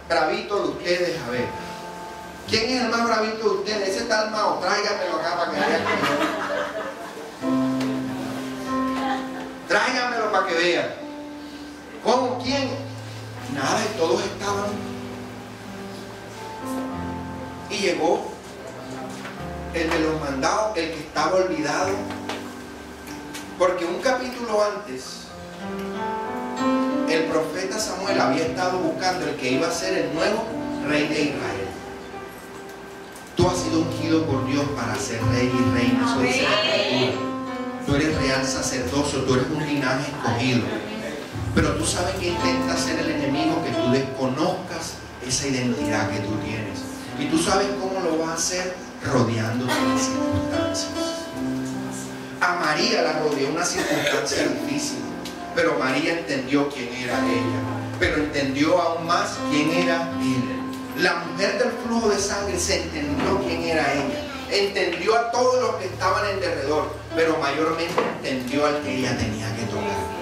bravito de ustedes a ver. ¿Quién es el más bravito de ustedes? Ese tal Mao, tráigamelo acá para que vean. Tráigamelo para que vean. ¿Cómo? ¿Quién? Nada, y todos estaban. Y llegó el de los mandados, el que estaba olvidado. Porque un capítulo antes, el profeta Samuel había estado buscando el que iba a ser el nuevo rey de Israel. Tú has sido ungido por Dios para ser rey y reina. Eso dice la Escritura. Tú eres real sacerdocio, tú eres un linaje escogido. Pero tú sabes que intenta hacer el enemigo, que tú desconozcas esa identidad que tú tienes. Y tú sabes cómo lo vas a hacer, rodeándote de las circunstancias. A María la rodeó una circunstancia difícil, pero María entendió quién era ella, pero entendió aún más quién era él. La mujer del flujo de sangre se entendió quién era ella, entendió a todos los que estaban en derredor, pero mayormente entendió al que ella tenía que tocar.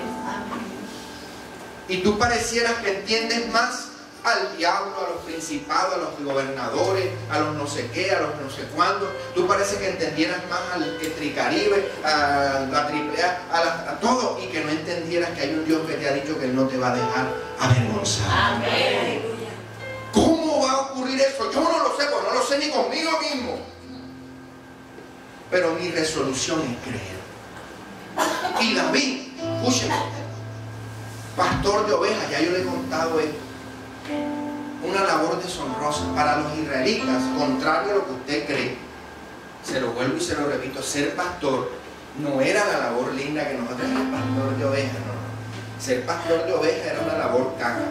Y tú parecieras que entiendes más al diablo, a los principados, a los gobernadores, a los no sé qué, a los no sé cuándo. Tú parece que entendieras más al Tricaribe, a la AAA, a todo, y que no entendieras que hay un Dios que te ha dicho que Él no te va a dejar avergonzar. Amén. ¿Cómo va a ocurrir eso? Yo no lo sé, pues no lo sé ni conmigo mismo. Pero mi resolución es creer. Y David, escúcheme, pastor de ovejas, ya yo le he contado esto. Una labor deshonrosa para los israelitas, contrario a lo que usted cree. Se lo vuelvo y se lo repito, ser pastor no era la labor linda que nosotros ser pastor de ovejas, no. Ser pastor de ovejas era una labor caca,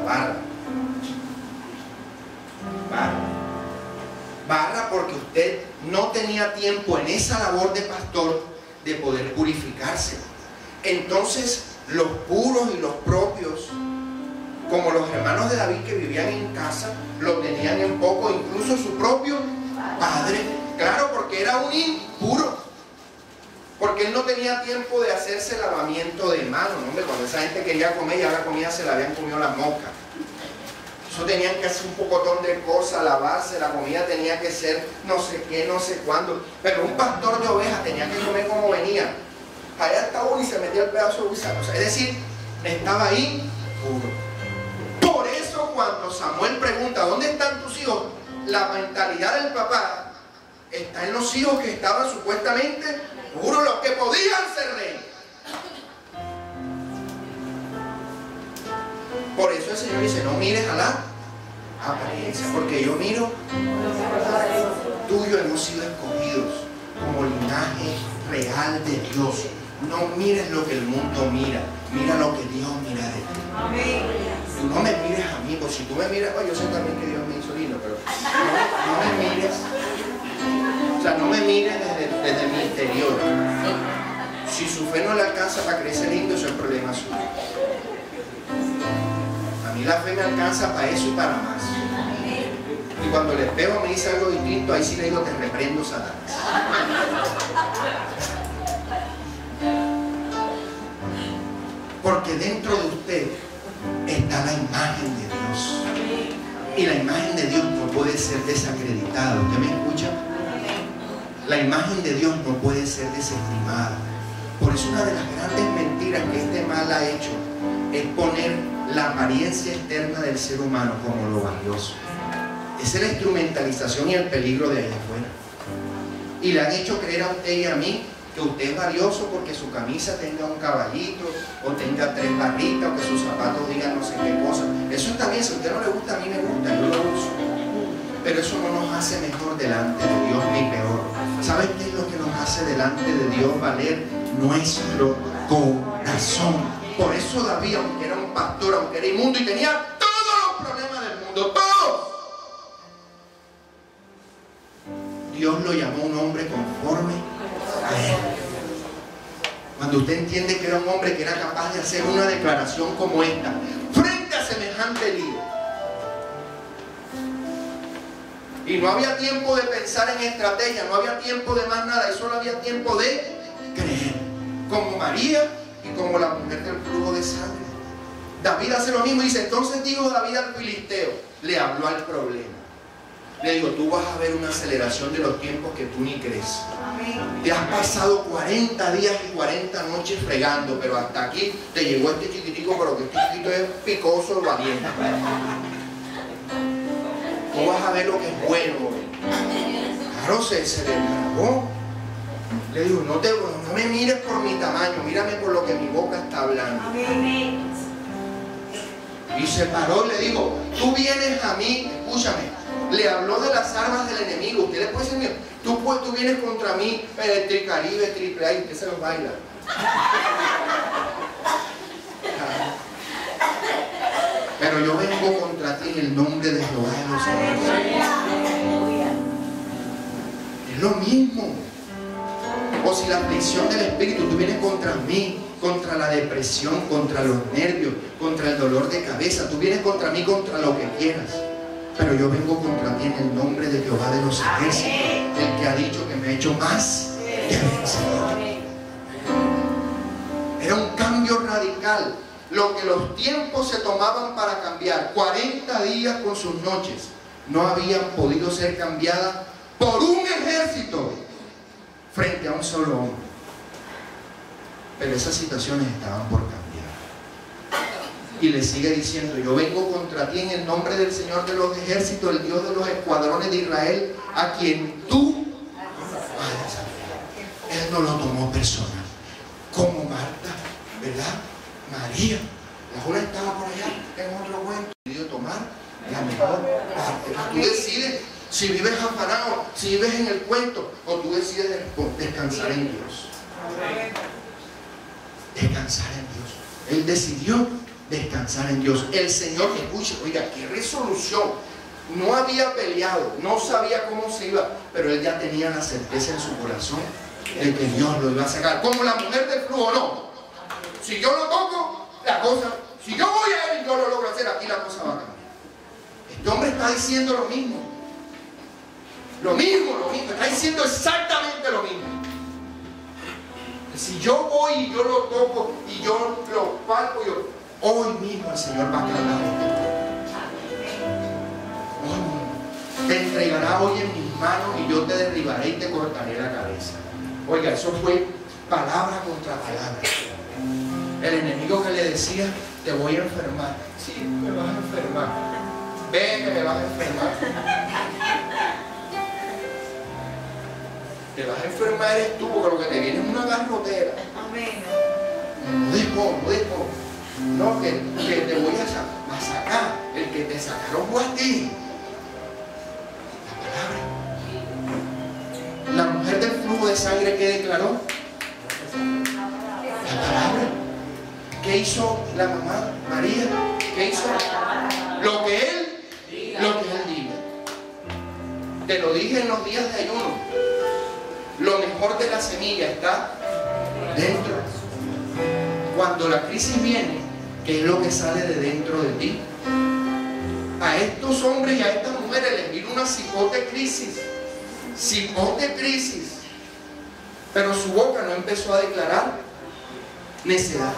barra porque usted no tenía tiempo en esa labor de pastor de poder purificarse. Entonces los puros y los propios, como los hermanos de David que vivían en casa, lo tenían en poco, incluso su propio padre. Claro, porque era un impuro. Porque él no tenía tiempo de hacerse lavamiento de manos. Hombre, cuando esa gente quería comer, ya la comida se la habían comido las moscas. Eso tenían que hacer un pocotón de cosas, lavarse, la comida tenía que ser no sé qué, no sé cuándo. Pero un pastor de ovejas tenía que comer como venía. Allá estaba uno y se metía el pedazo de guisado. Es decir, estaba ahí puro. Por eso cuando Samuel pregunta, ¿dónde están tus hijos? La mentalidad del papá está en los hijos que estaban supuestamente puros, los que podían ser reyes. Por eso el Señor dice, no mires a la apariencia, porque yo miro, tuyo hemos sido escogidos como linaje real de Dios. No mires lo que el mundo mira, mira lo que Dios mira de ti. Amén. Tú no me mires a mí, porque si tú me miras, pues yo sé también que Dios me hizo lindo, pero no me mires, o sea, no me mires desde mi interior. Si su fe no le alcanza para crecer lindo, eso es problema suyo. A mí la fe me alcanza para eso y para más. Y cuando el espejo me dice algo distinto, ahí sí le digo, te reprendo, Satanás. Porque dentro de usted está la imagen de Dios. Y la imagen de Dios no puede ser desacreditada. ¿Usted me escucha? La imagen de Dios no puede ser desestimada. Por eso una de las grandes mentiras que este mal ha hecho es poner la apariencia externa del ser humano como lo valioso. Esa es la instrumentalización y el peligro de allá afuera. Y le han hecho creer a usted y a mí que usted es valioso porque su camisa tenga un caballito o tenga 3 barritas o que sus zapatos digan no sé qué cosa. Eso está bien, si a usted no le gusta, a mí me gusta, yo lo uso. Pero eso no nos hace mejor delante de Dios ni peor. ¿Sabes qué es lo que nos hace delante de Dios valer? Nuestro corazón. Por eso David, aunque era un pastor, aunque era inmundo y tenía todos los problemas del mundo, todos, Dios lo llamó un hombre conforme a él. Cuando usted entiende que era un hombre que era capaz de hacer una declaración como esta frente a semejante lío, y no había tiempo de pensar en estrategia, no había tiempo de más nada, y solo había tiempo de creer, como María y como la mujer del flujo de sangre. David hace lo mismo y dice, entonces dijo David al filisteo, le habló al problema. Le digo, tú vas a ver una aceleración de los tiempos que tú ni crees. Te has pasado 40 días y 40 noches fregando, pero hasta aquí te llegó este chiquitico, pero que este chiquito es picoso, valiente. Tú vas a ver lo que es bueno. Claro, se le tragó. Le digo, no me mires por mi tamaño, mírame por lo que mi boca está hablando. Y se paró y le digo, tú vienes a mí, escúchame. Le habló de las armas del enemigo. Usted le puede decir, tú vienes contra mí, Tricaribe, AAA, y usted se los baila. Pero yo vengo contra ti en el el nombre de Jehová de los ejércitos. Es lo mismo. O si la aflicción del espíritu, tú vienes contra mí, contra la depresión, contra los nervios, contra el dolor de cabeza, tú vienes contra mí, contra lo que quieras, pero yo vengo contra ti en el nombre de Jehová de los ejércitos, el que ha dicho que me ha hecho más que vencedor. Era un cambio radical. Lo que los tiempos se tomaban para cambiar, 40 días con sus noches, no habían podido ser cambiadas por un ejército frente a un solo hombre. Pero esas situaciones estaban por cambiar. Y le sigue diciendo: yo vengo contra ti en el nombre del Señor de los ejércitos, el Dios de los escuadrones de Israel, a quien tú vas a desafiar. Él no lo tomó personal, como Marta, ¿verdad? María, la joven estaba por allá en otro cuento. Decidió tomar la mejor parte. Tú decides si vives afanado, si vives en el cuento, o tú decides descansar en Dios. Descansar en Dios. Él decidió descansar en Dios. El Señor, escucha, oiga, qué resolución. No había peleado, no sabía cómo se iba, pero él ya tenía la certeza en su corazón de que Dios lo iba a sacar. Como la mujer del flujo, no. Si yo lo toco, la cosa, si yo voy a él y yo lo logro hacer, aquí la cosa va a cambiar. Este hombre está diciendo lo mismo. Lo mismo, está diciendo exactamente lo mismo. Si yo voy y yo lo toco y yo lo palpo, hoy mismo el Señor va a aclarar este tema. Te entregará hoy en mis manos y yo te derribaré y te cortaré la cabeza. Oiga, eso fue palabra contra palabra. El enemigo que le decía: te voy a enfermar. Sí, me vas a enfermar. Ven que me vas a enfermar. Te vas a enfermar eres tú, porque lo que te viene es una garrotera. No dejo. No, que te voy a sacar. El que te sacaron fue a ti. La palabra. La mujer del flujo de sangre, ¿qué declaró? La palabra. ¿Qué hizo la mamá María? ¿Qué hizo? Lo que él diga. Te lo dije en los días de ayuno. Lo mejor de la semilla está dentro. Cuando la crisis viene, ¿qué es lo que sale de dentro de ti? A estos hombres y a estas mujeres les vino una cipote crisis. Pero su boca no empezó a declarar necedad,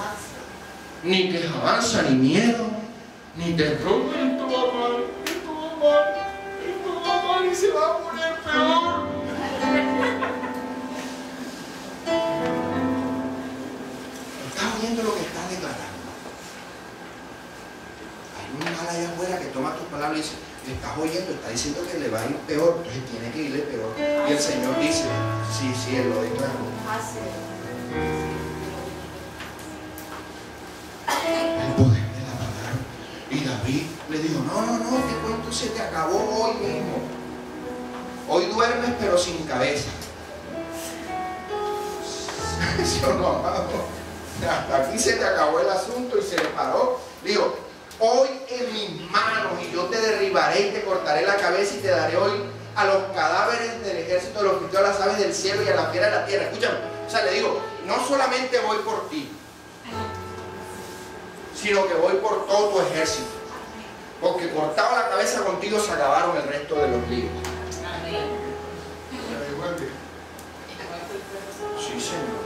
ni quejanza, ni miedo, ni terror. Esto va mal, y se va a poner peor. ¿Estás oyendo lo que estás declarando? Hay un mal allá afuera que toma tus palabras y dice: estás oyendo, está diciendo que le va a ir peor, entonces tiene que irle peor. Y el Señor dice: sí, él lo declaró. El poder de la palabra. Y David le dijo: no, este cuento se te acabó hoy mismo. Hoy duermes pero sin cabeza. Yo no, amado. Hasta aquí se te acabó el asunto. Y se le paró. Dijo: hoy en mis manos, y yo te derribaré y te cortaré la cabeza, y te daré hoy a los cadáveres del ejército de los cristianos, a las aves del cielo y a la fiera de la tierra. Escúchame, o sea, le digo: no solamente voy por ti, sino que voy por todo tu ejército, porque cortado la cabeza contigo se acabaron el resto de los líos. Sí, Señor.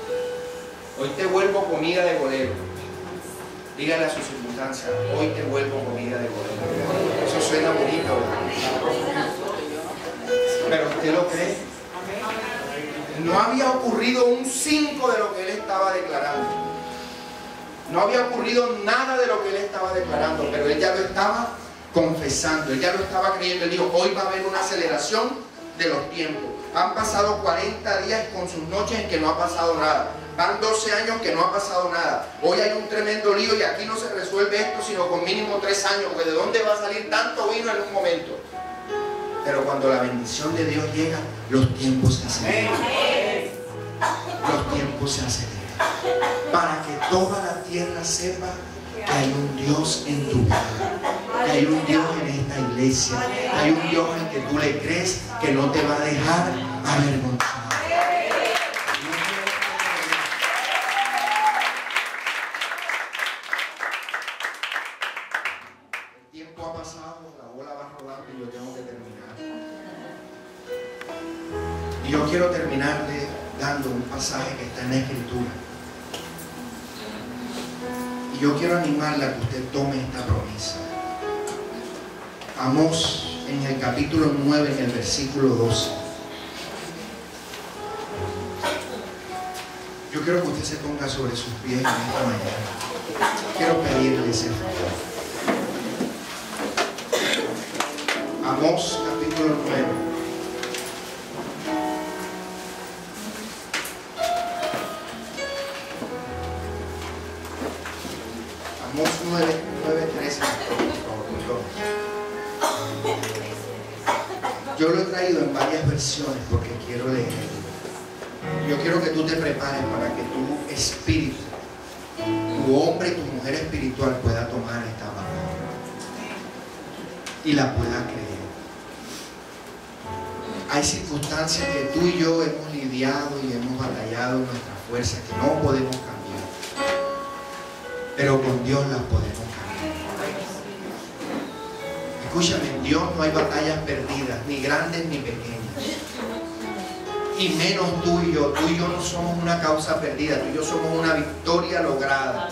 Hoy te vuelvo comida de golero. Dígale a sus circunstancias: hoy te vuelvo comida de golero. Eso suena bonito, ¿verdad? Pero usted lo cree. No había ocurrido un 5 de lo que él estaba declarando. No había ocurrido nada de lo que él estaba declarando, pero él ya lo estaba confesando, él ya lo estaba creyendo. Él dijo: hoy va a haber una aceleración de los tiempos. Han pasado 40 días con sus noches en que no ha pasado nada. Van 12 años que no ha pasado nada. Hoy hay un tremendo lío y aquí no se resuelve esto sino con mínimo 3 años, porque ¿de dónde va a salir tanto vino en un momento? Pero cuando la bendición de Dios llega, los tiempos se aceleran. Los tiempos se aceleran. Para que toda la tierra sepa que hay un Dios en tu vida. que hay un Dios en esta iglesia, que hay un Dios en que tú le crees, que no te va a dejar avergonzado. El tiempo ha pasado, la bola va rodando y yo tengo que terminar. Y yo quiero terminarle dando un pasaje que está en la Escritura. Y yo quiero animarla a que usted tome esta promesa. Amós, en el capítulo 9, en el versículo 12. Yo quiero que usted se ponga sobre sus pies en esta mañana. Quiero pedirle ese favor. Amós, capítulo 9. Amós 9:13, yo lo he traído en varias versiones porque quiero leerlo. Yo quiero que tú te prepares para que tu espíritu, tu hombre y tu mujer espiritual pueda tomar esta palabra y la pueda creer. Hay circunstancias que tú y yo hemos lidiado y hemos batallado en nuestras fuerzas que no podemos cambiar, pero con Dios las podemos cambiar. Escúchame, en Dios no hay batallas perdidas, ni grandes ni pequeñas. Y menos tú y yo no somos una causa perdida, tú y yo somos una victoria lograda,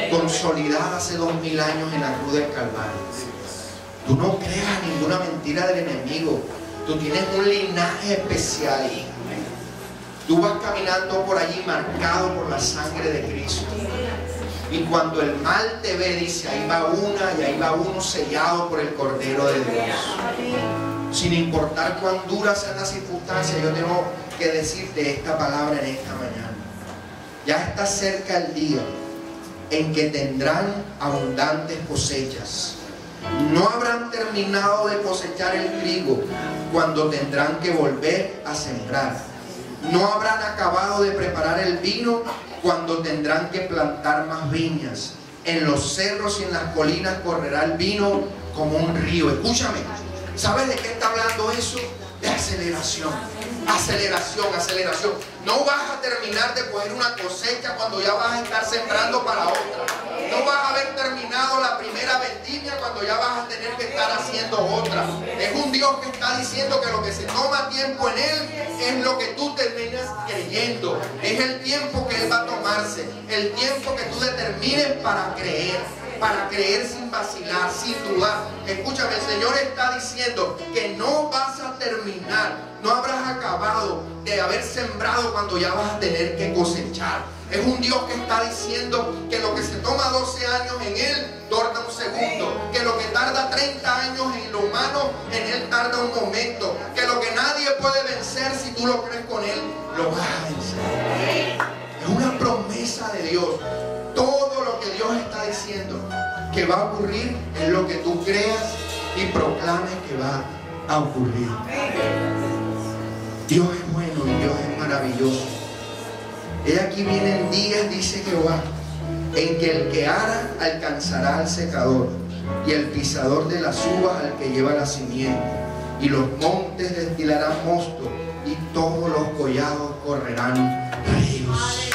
consolidada hace 2000 años en la cruz del Calvario. Tú no creas ninguna mentira del enemigo, tú tienes un linaje especial. Tú vas caminando por allí marcado por la sangre de Cristo. Y cuando el mal te ve, dice, ahí va una y ahí va uno sellado por el Cordero de Dios. Sin importar cuán duras sean las circunstancias, yo tengo que decirte esta palabra en esta mañana. Ya está cerca el día en que tendrán abundantes cosechas. No habrán terminado de cosechar el trigo cuando tendrán que volver a sembrar. No habrán acabado de preparar el vino cuando tendrán que plantar más viñas. En los cerros y en las colinas correrá el vino como un río. Escúchame, ¿sabes de qué está hablando eso? De aceleración. Aceleración, aceleración. No vas a terminar de coger una cosecha cuando ya vas a estar sembrando para otra. No vas a haber terminado la primera vendimia cuando ya vas a tener que estar haciendo otra. Es un Dios que está diciendo que lo que se toma tiempo en Él es lo que tú terminas creyendo. Es el tiempo que Él va a tomarse. El tiempo que tú determines para creer sin vacilar, sin dudar. Escúchame, el Señor está diciendo que no vas a terminar, no habrás acabado de haber sembrado cuando ya vas a tener que cosechar. Es un Dios que está diciendo que lo que se toma 12 años en Él tarda un segundo, que lo que tarda 30 años en lo humano, en Él tarda un momento, que lo que nadie puede vencer, si tú lo crees con Él, lo vas a vencer. Es una promesa de Dios. Todo lo que Dios está diciendo que va a ocurrir es lo que tú creas y proclames que va a ocurrir. Dios es bueno y Dios es maravilloso. He aquí vienen días, dice Jehová, en que el que ara alcanzará al secador, y el pisador de las uvas al que lleva la simiente, y los montes destilarán mosto, y todos los collados correrán ríos.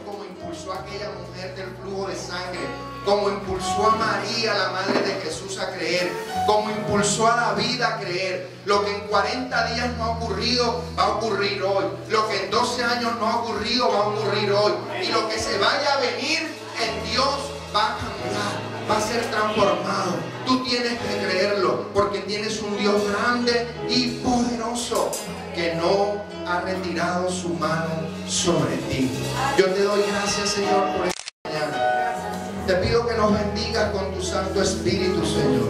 Como impulsó a aquella mujer del flujo de sangre, como impulsó a María, la madre de Jesús, a creer, como impulsó a David a creer. Lo que en 40 días no ha ocurrido, va a ocurrir hoy. Lo que en 12 años no ha ocurrido, va a ocurrir hoy. Y lo que se vaya a venir en Dios va a cambiar, va a ser transformado. Tú tienes que creerlo, porque tienes un Dios grande y poderoso que no ha retirado su mano sobre ti. Yo te doy gracias, Señor, por esta mañana. Te pido que nos bendigas con tu Santo Espíritu, Señor.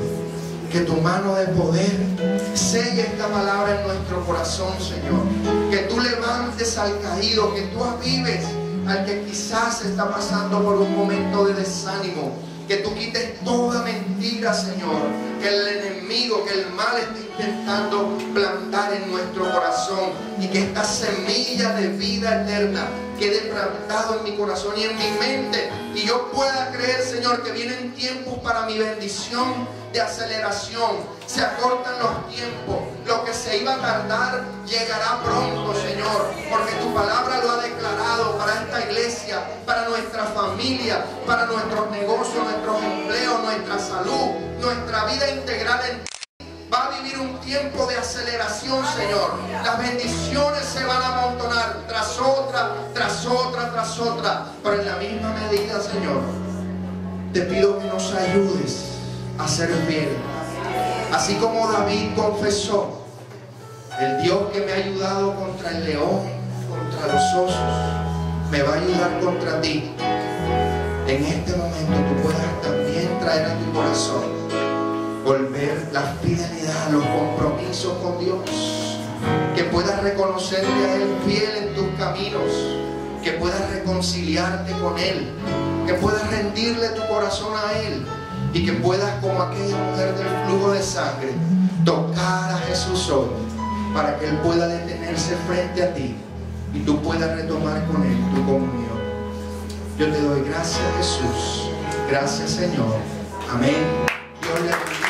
Que tu mano de poder selle esta palabra en nuestro corazón, Señor. Que tú levantes al caído, que tú avives al que quizás está pasando por un momento de desánimo. Que tú quites toda mentira, Señor, que el enemigo, que el mal esté intentando plantar en nuestro corazón, y que esta semilla de vida eterna quede plantado en mi corazón y en mi mente, y yo pueda creer, Señor, que vienen tiempos para mi bendición de aceleración. Se acortan los tiempos, lo que se iba a tardar llegará pronto, Señor, porque tu palabra lo ha declarado para esta iglesia, para nuestra familia, para nuestros negocios, nuestros empleos, nuestra salud, nuestra vida integral en ti. Va a vivir un tiempo de aceleración, Señor. Las bendiciones se van a amontonar tras otra, tras otra, tras otra. Pero en la misma medida, Señor, te pido que nos ayudes a ser fieles. Así como David confesó: el Dios que me ha ayudado contra el león, contra los osos, me va a ayudar contra ti. En este momento tú puedas también traer a tu corazón volver la fidelidad, los compromisos con Dios, que puedas reconocerle a Él fiel en tus caminos, que puedas reconciliarte con Él, que puedas rendirle tu corazón a Él, y que puedas, como aquella mujer del flujo de sangre, tocar a Jesús hoy, para que Él pueda detenerse frente a ti y tú puedas retomar con Él tu comunión. Yo te doy gracias, Jesús. Gracias, Señor. Amén. Dios le bendiga.